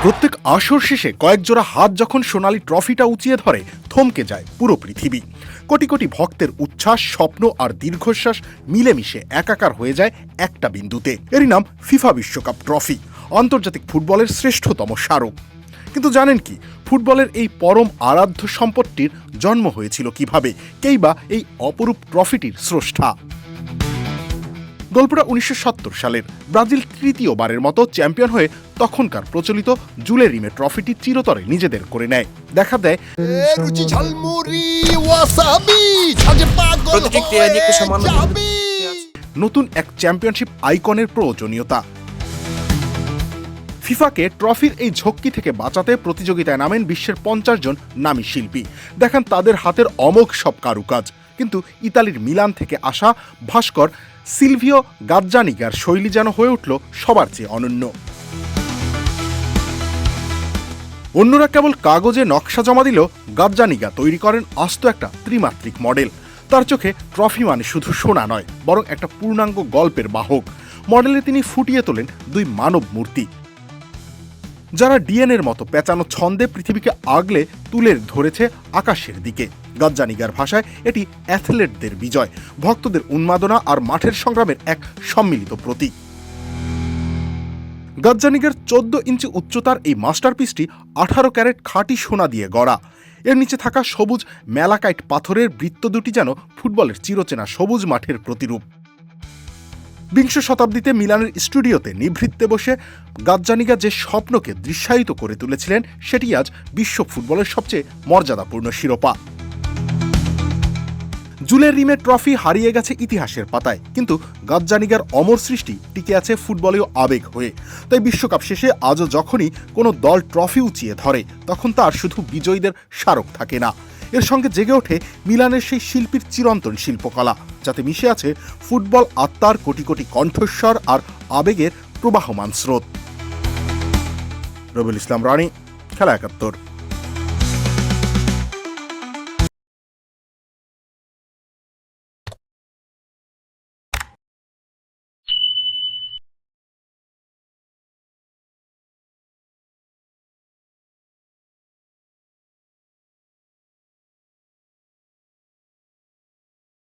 প্রত্যেক আসর শেষে কয়েক জোড়া হাত যখন সোনালী ট্রফিটা উঁচিয়ে ধরে থমকে যায় পুরো পৃথিবী। কোটি কোটি ভক্তের উচ্ছ্বাস, স্বপ্ন আর দীর্ঘশ্বাস মিলেমিশে একাকার হয়ে যায় একটা বিন্দুতে। এরই নাম ফিফা বিশ্বকাপ ট্রফি, আন্তর্জাতিক ফুটবলের শ্রেষ্ঠতম স্মারক। কিন্তু জানেন কি, ফুটবলের এই পরম আরাধ্য সম্পদটির জন্ম হয়েছিল কিভাবে? কেই বা এই অপরূপ ট্রফিটির স্রষ্টা? গল্পটা 1970 সালের। ব্রাজিল তৃতীয়বারের মতো চ্যাম্পিয়ন হয়ে তখনকার প্রচলিত জুলেরিমে ট্রফিটি চিরতরে নিজেদের করে নেয়। দেখা দেয় নতুন এক চ্যাম্পিয়নশিপ আইকনের প্রয়োজনীয়তা। ফিফাকে ট্রফির এই ঝক্কি থেকে বাঁচাতে প্রতিযোগিতায় নামেন বিশ্বের 50 জন নামী শিল্পী। দেখান তাদের হাতের অমোঘ সব কারুকাজ। কিন্তু ইতালির মিলান থেকে আসা ভাস্কর সিলভিও গাজ্জানিগার শৈলী যেন হয়ে উঠল সবার চেয়ে অনন্য। অন্যরা কেবল কাগজে নকশা জমা দিলেও গাজ্জানিগা তৈরি করেন আস্ত একটা ত্রিমাত্রিক মডেল। তার চোখে ট্রফি মানে শুধু সোনা নয়, বরং একটা পূর্ণাঙ্গ গল্পের বাহক। মডেলে তিনি ফুটিয়ে তোলেন দুই মানব মূর্তি, যারা ডিএনএর মতো পেঁচানো ছন্দে পৃথিবীকে আগলে তুলে ধরেছে আকাশের দিকে। গাজ্জানিগার ভাষায় এটি অ্যাথলেটদের বিজয়, ভক্তদের উন্মাদনা আর মাঠের সংগ্রামের এক সম্মিলিত প্রতীক। গাজ্জানিগার 14 ইঞ্চি উচ্চতার এই মাস্টারপিসটি 18 ক্যারেট খাঁটি সোনা দিয়ে গড়া। এর নিচে থাকা সবুজ ম্যালাকাইট পাথরের বৃত্ত দুটি যেন ফুটবলের চিরচেনা সবুজ মাঠের প্রতিরূপ। বিংশ শতাব্দীতে মিলানের স্টুডিওতে নিভৃত্তে বসে গাজ্জানিগা যে স্বপ্নকে দৃশ্যায়িত করে তুলেছিলেন, সেটি আজ বিশ্ব ফুটবলের সবচেয়ে মর্যাদাপূর্ণ শিরোপা। জুলেরিমে ট্রফি হারিয়ে গেছে ইতিহাসের পাতায়, কিন্তু গাজ্জানিগার অমর সৃষ্টি টিকে আছে ফুটবলীয় আবেগ হয়ে। তাই বিশ্বকাপ শেষে আজও যখনই কোনো দল ট্রফি উঁচিয়ে ধরে, তখন তার শুধু বিজয়ীদের স্মারক থাকে না, এর সঙ্গে জেগে ওঠে মিলানের সেই শিল্পীর চিরন্তন শিল্পকলা, যাতে মিশে আছে ফুটবল আত্মার কোটি কোটি কণ্ঠস্বর আর আবেগের প্রবাহমান স্রোত। রবিউল ইসলাম রানী, খেলা 71।